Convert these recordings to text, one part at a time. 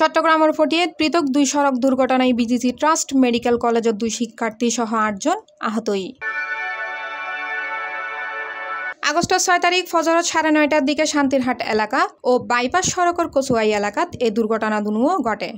চট্টগ্রামের ফটিয়ে পৃথক দুই সড়ক দুর্ঘটনায় বিজিসি ট্রাস্ট মেডিকেল কলেজের দুই শিক্ষার্থী সহ ৮ জন আহতই। আগস্টের ৬ তারিখ ফজর ৯:৩০টার দিকে শান্তিরহাট এলাকা ও বাইপাস সড়কের কচুয়াই এলাকাত এই দুর্ঘটনা দুনুও ঘটে।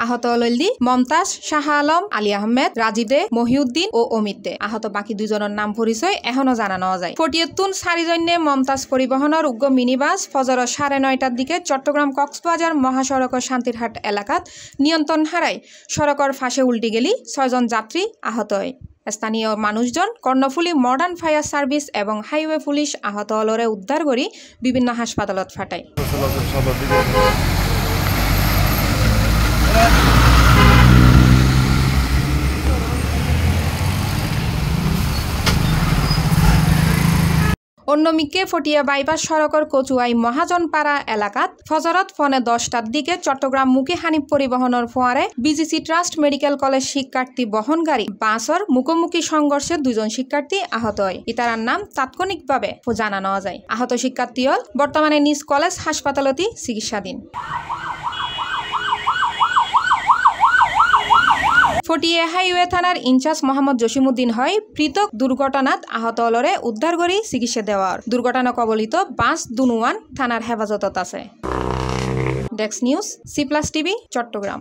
আহত ললদি মমতাজ, শাহ আলম, আলী আহমেদ, রাজীব দে, মহিউদ্দিন ও অমিত দে। আহত বাকি দুজনের নাম পরিচয় এখনো জানা নেওয়া যায়। ফটিয়তুন সারিজন্যে মমতাজ পরিবহনের উগ্র মিনিবাস ফজর ৯:৩০টার দিকে চট্টগ্রাম কক্সবাজার মহাসড়ক শান্তিরহাট এলাকাত নিয়ন্ত্রণ হারায় সড়কের ফাঁসে উল্টি গেলি ৬ জন যাত্রী আহত হয়। স্থানীয় মানুষজন কর্ণফুলি মডার্ন ফায়ার সার্ভিস এবং হাইওয়ে পুলিশ আহত হলরে উদ্ধার করে বিভিন্ন হাসপাতালত ফাটায়। অন্যমিকে ফটিয়া বাইপাস সড়কের কচুয়াই মহাজনপাড়া এলাকাত ফজরত ফনে 10টার দিকে চট্টগ্রাম মুখী হানিফ পরিবহনের ফোয়ারে বিজিসি ট্রাস্ট মেডিকেল কলেজ শিক্ষার্থী বহনকারী বাসর মুখোমুখি সংঘর্ষে 2 জন শিক্ষার্থী আহত হয়। ইতারার নাম তাৎক্ষণিকভাবে জানা নেওয়া যায়। আহত শিক্ষার্থী হল বর্তমানে নিজ কলেজ হাসপাতালতি চিকিৎসাধীন। ফটিয়া হাইওয়ে থানার ইনচার্জ মোহাম্মদ জসিমউদ্দিন হয় পৃথক দুর্ঘটনাত আহত হলরে উদ্ধার করে চিকিৎসা দেওয়ার। দুর্ঘটনা কবলিত বাস দুনুয়ান থানার হেফাজতত আছে। Desk news, C+ TV, Chittagong.